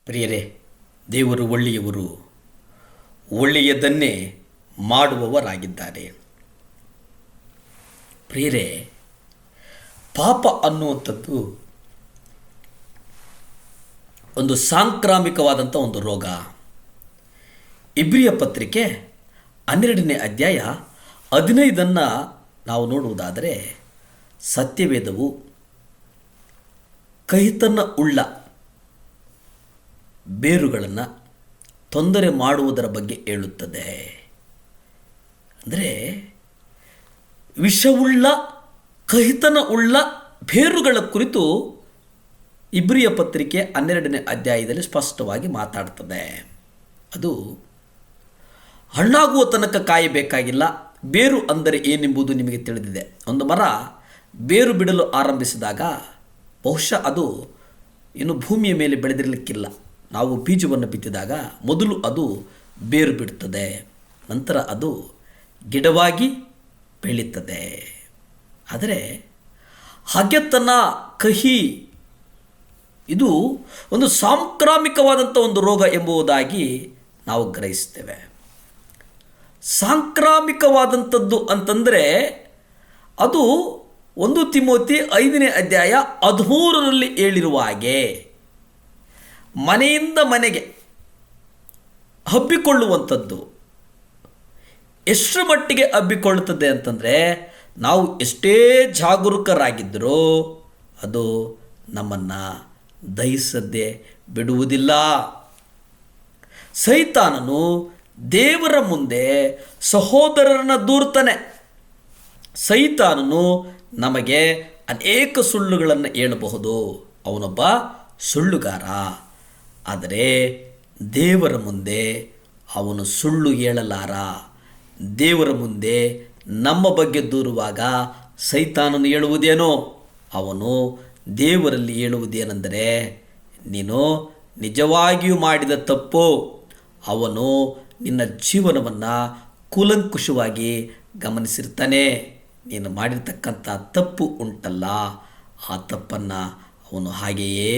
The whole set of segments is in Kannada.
ಪ್ರಿಯರೇ, ದೇವರು ಒಳ್ಳೆಯವರು, ಒಳ್ಳೆಯದನ್ನೇ ಮಾಡುವವರಾಗಿದ್ದಾರೆ. ಪ್ರಿಯರೇ, ಪಾಪ ಅನ್ನುವಂಥದ್ದು ಒಂದು ಸಾಂಕ್ರಾಮಿಕವಾದಂಥ ಒಂದು ರೋಗ. ಇಬ್ರಿಯ ಪತ್ರಿಕೆ 12ನೇ ಅಧ್ಯಾಯ 15 ನಾವು ನೋಡುವುದಾದರೆ, ಸತ್ಯವೇದವು ಕಹಿತನ ಉಳ್ಳ ಬೇರುಗಳನ್ನು ತೊಂದರೆ ಮಾಡುವುದರ ಬಗ್ಗೆ ಹೇಳುತ್ತದೆ. ಅಂದರೆ ವಿಷವುಳ್ಳ ಕಹಿತನ ಉಳ್ಳ ಬೇರುಗಳ ಕುರಿತು ಇಬ್ರಿಯ ಪತ್ರಿಕೆ 12ನೇ ಅಧ್ಯಾಯದಲ್ಲಿ ಸ್ಪಷ್ಟವಾಗಿ ಮಾತಾಡ್ತದೆ. ಅದು ಹಣ್ಣಾಗುವ ತನಕ ಕಾಯಬೇಕಾಗಿಲ್ಲ. ಬೇರು ಅಂದರೆ ಏನೆಂಬುದು ನಿಮಗೆ ತಿಳಿದಿದೆ. ಒಂದು ಮರ ಬೇರು ಬಿಡಲು ಆರಂಭಿಸಿದಾಗ ಬಹುಶಃ ಅದು ಇನ್ನು ಭೂಮಿಯ ಮೇಲೆ ಬೆಳೆದಿರಲಿಕ್ಕಿಲ್ಲ. ನಾವು ಬೀಜವನ್ನು ಬಿತ್ತಿದಾಗ ಮೊದಲು ಅದು ಬೇರು ಬಿಡುತ್ತದೆ, ನಂತರ ಅದು ಗಿಡವಾಗಿ ಬೆಳೀತದೆ. ಆದರೆ ಹಗೆತನ, ಕಹಿ ಇದು ಒಂದು ಸಾಂಕ್ರಾಮಿಕವಾದಂಥ ಒಂದು ರೋಗ ಎಂಬುದಾಗಿ ನಾವು ಗ್ರಹಿಸ್ತೇವೆ. ಸಾಂಕ್ರಾಮಿಕವಾದಂಥದ್ದು ಅಂತಂದರೆ ಅದು 1 ತಿಮೋತಿ 5ನೇ ಅಧ್ಯಾಯ 13ರಲ್ಲಿ ಹೇಳಿರುವ ಹಾಗೆ ಮನೆಯಿಂದ ಮನೆಗೆ ಹಬ್ಬಿಕೊಳ್ಳುವಂಥದ್ದು. ಎಷ್ಟರ ಮಟ್ಟಿಗೆ ಹಬ್ಬಿಕೊಳ್ಳುತ್ತದೆ ಅಂತಂದರೆ, ನಾವು ಎಷ್ಟೇ ಜಾಗರೂಕರಾಗಿದ್ದರೂ ಅದು ನಮ್ಮನ್ನು ದಹಿಸದೆ ಬಿಡುವುದಿಲ್ಲ. ಸೈತಾನನು ದೇವರ ಮುಂದೆ ಸಹೋದರರನ್ನು ದೂರ್ತಾನೆ. ಸೈತಾನನು ನಮಗೆ ಅನೇಕ ಸುಳ್ಳುಗಳನ್ನು ಹೇಳಬಹುದು. ಅವನೊಬ್ಬ ಸುಳ್ಳುಗಾರ. ಆದರೆ ದೇವರ ಮುಂದೆ ಅವನು ಸುಳ್ಳು ಹೇಳಲಾರ. ದೇವರ ಮುಂದೆ ನಮ್ಮ ಬಗ್ಗೆ ದೂರುವಾಗ ಸೈತಾನನು ಹೇಳುವುದೇನೋ, ಅವನು ದೇವರಲ್ಲಿ ಹೇಳುವುದೇನೆಂದರೆ, ನೀನು ನಿಜವಾಗಿಯೂ ಮಾಡಿದ ತಪ್ಪು. ಅವನು ನಿನ್ನ ಜೀವನವನ್ನು ಕೂಲಂಕುಷವಾಗಿ ಗಮನಿಸಿರ್ತಾನೆ. ನೀನು ಮಾಡಿರ್ತಕ್ಕಂಥ ತಪ್ಪು ಉಂಟಲ್ಲ, ಆ ತಪ್ಪನ್ನು ಅವನು ಹಾಗೆಯೇ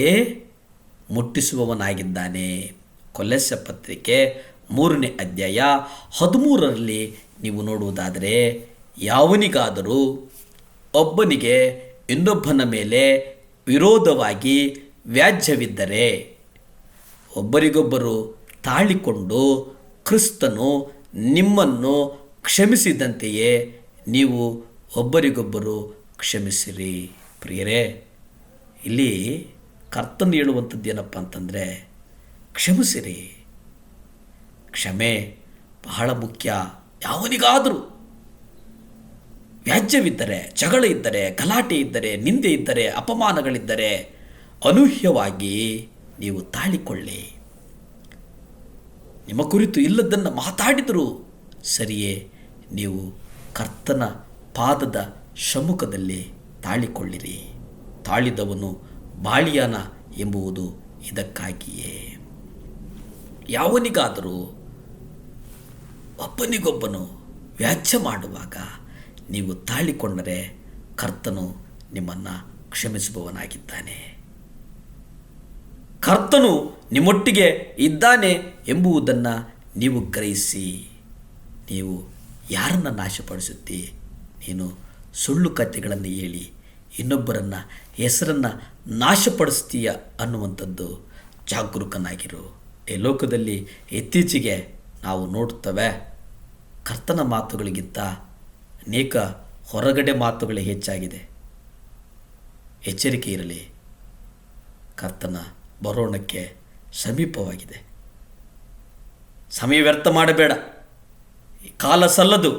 ಮುಟ್ಟಿಸುವವನಾಗಿದ್ದಾನೆ. ಕೊಲೊಸ್ಸೆ ಪತ್ರಿಕೆ 3ನೇ ಅಧ್ಯಾಯ 13ರಲ್ಲಿ ನೀವು ನೋಡುವುದಾದರೆ, ಯಾವನಿಗಾದರೂ ಒಬ್ಬನಿಗೆ ಇನ್ನೊಬ್ಬನ ಮೇಲೆ ವಿರೋಧವಾಗಿ ವ್ಯಾಜ್ಯವಿದ್ದರೆ ಒಬ್ಬರಿಗೊಬ್ಬರು ತಾಳಿಕೊಂಡು ಕ್ರಿಸ್ತನು ನಿಮ್ಮನ್ನು ಕ್ಷಮಿಸಿದಂತೆಯೇ ನೀವು ಒಬ್ಬರಿಗೊಬ್ಬರು ಕ್ಷಮಿಸಿರಿ. ಪ್ರಿಯರೇ, ಇಲ್ಲಿ ಕರ್ತನು ಹೇಳುವಂಥದ್ದು ಏನಪ್ಪ ಅಂತಂದರೆ, ಕ್ಷಮಿಸಿರಿ. ಕ್ಷಮೆ ಬಹಳ ಮುಖ್ಯ. ಯಾವನಿಗಾದರೂ ವ್ಯಾಜ್ಯವಿದ್ದರೆ, ಜಗಳ ಇದ್ದರೆ, ಗಲಾಟೆ ಇದ್ದರೆ, ನಿಂದೆ ಇದ್ದರೆ, ಅಪಮಾನಗಳಿದ್ದರೆ ಅನೂಹ್ಯವಾಗಿ ನೀವು ತಾಳಿಕೊಳ್ಳಿ. ನಿಮ್ಮ ಕುರಿತು ಇಲ್ಲದನ್ನು ಮಾತಾಡಿದರೂ ಸರಿಯೇ, ನೀವು ಕರ್ತನ ಪಾದದ ಸಮ್ಮುಖದಲ್ಲಿ ತಾಳಿಕೊಳ್ಳಿರಿ. ತಾಳಿದವನು ಬಾಳಿಯಾನ ಎಂಬುವುದು ಇದಕ್ಕಾಗಿಯೇ. ಯಾವನಿಗಾದರೂ ಒಬ್ಬನಿಗೊಬ್ಬನು ವ್ಯಾಜ್ಯ ಮಾಡುವಾಗ ನೀವು ತಾಳಿಕೊಂಡರೆ ಕರ್ತನು ನಿಮ್ಮನ್ನು ಕ್ಷಮಿಸುವವನಾಗಿದ್ದಾನೆ. ಕರ್ತನು ನಿಮ್ಮೊಟ್ಟಿಗೆ ಇದ್ದಾನೆ ಎಂಬುದನ್ನು ನೀವು ಗ್ರಹಿಸಿ. ನೀವು ಯಾರನ್ನು ನಾಶಪಡಿಸುತ್ತಿ? ನೀನು ಸುಳ್ಳು ಕಥೆಗಳನ್ನು ಹೇಳಿ ಇನ್ನೊಬ್ಬರನ್ನು ಹೆಸರನ್ನು ನಾಶಪಡಿಸ್ತೀಯ ಅನ್ನುವಂಥದ್ದು ಜಾಗರೂಕನಾಗಿರು. ಈ ಲೋಕದಲ್ಲಿ ಇತ್ತೀಚೆಗೆ ನಾವು ನೋಡುತ್ತೇವೆ, ಕರ್ತನ ಮಾತುಗಳಿಗಿಂತ ಅನೇಕ ಹೊರಗಡೆ ಮಾತುಗಳೇ ಹೆಚ್ಚಾಗಿದೆ. ಎಚ್ಚರಿಕೆ ಇರಲಿ. ಕರ್ತನ ಬರೋಣಕ್ಕೆ ಸಮೀಪವಾಗಿದೆ. ಸಮಯ ವ್ಯರ್ಥ ಮಾಡಬೇಡ. ಈ ಕಾಲ ಸಲ್ಲದು.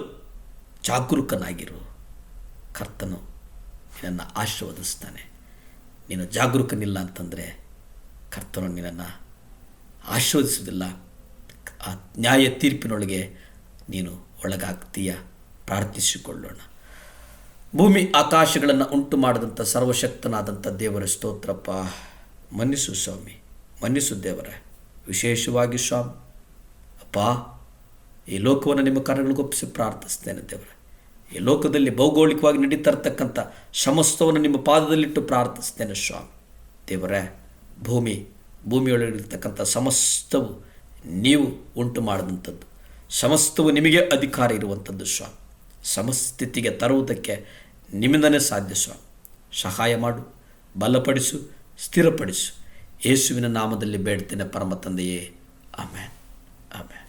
ಜಾಗರೂಕನಾಗಿರು. ಕರ್ತನು ನಿನ್ನನ್ನು ಆಶೀರ್ವದಿಸ್ತಾನೆ. ನೀನು ಜಾಗರೂಕನಿಲ್ಲ ಅಂತಂದರೆ ಕರ್ತನು ನಿನ್ನನ್ನು ಆಶೀರ್ವದಿಸುವುದಿಲ್ಲ. ಆ ನ್ಯಾಯ ತೀರ್ಪಿನೊಳಗೆ ನೀನು ಒಳಗಾಗ್ತೀಯ. ಪ್ರಾರ್ಥಿಸಿಕೊಳ್ಳೋಣ. ಭೂಮಿ ಆಕಾಶಗಳನ್ನು ಉಂಟು ಮಾಡಿದಂಥ ಸರ್ವಶಕ್ತನಾದಂಥ ದೇವರ ಸ್ತೋತ್ರಪ್ಪ. ಮನ್ನಿಸು ಸ್ವಾಮಿ, ಮನ್ನಿಸು ದೇವರೇ. ವಿಶೇಷವಾಗಿ ಸ್ವಾಮಿ ಅಪ್ಪ, ಈ ಲೋಕವನ್ನು ನಿಮ್ಮ ಕರಗಳಿಗೊಪ್ಪಿಸಿ ಪ್ರಾರ್ಥಿಸ್ತೇನೆ ದೇವರೇ. ಈ ಲೋಕದಲ್ಲಿ ಭೌಗೋಳಿಕವಾಗಿ ನಡೀತಾ ಇರತಕ್ಕಂಥ ಸಮಸ್ತವನ್ನು ನಿಮ್ಮ ಪಾದದಲ್ಲಿಟ್ಟು ಪ್ರಾರ್ಥಿಸ್ತೇನೆ ಸ್ವಾಮಿ ದೇವರೇ. ಭೂಮಿಯೊಳಗಿರ್ತಕ್ಕಂಥ ಸಮಸ್ತವು ನೀವು ಉಂಟು ಮಾಡಿದಂಥದ್ದು, ಸಮಸ್ತವು ನಿಮಗೆ ಅಧಿಕಾರ ಇರುವಂಥದ್ದು ಸ್ವಾಮಿ. ಸಮಸ್ಥಿತಿಗೆ ತರುವುದಕ್ಕೆ ನಿಮ್ಮಿಂದನೇ ಸಾಧ್ಯ ಸ್ವಾಮಿ. ಸಹಾಯ ಮಾಡು, ಬಲಪಡಿಸು, ಸ್ಥಿರಪಡಿಸು. ಯೇಸುವಿನ ನಾಮದಲ್ಲಿ ಬೇಡ್ತೇನೆ ಪರಮ ತಂದೆಯೇ, ಆಮೇನ್, ಆಮೇನ್.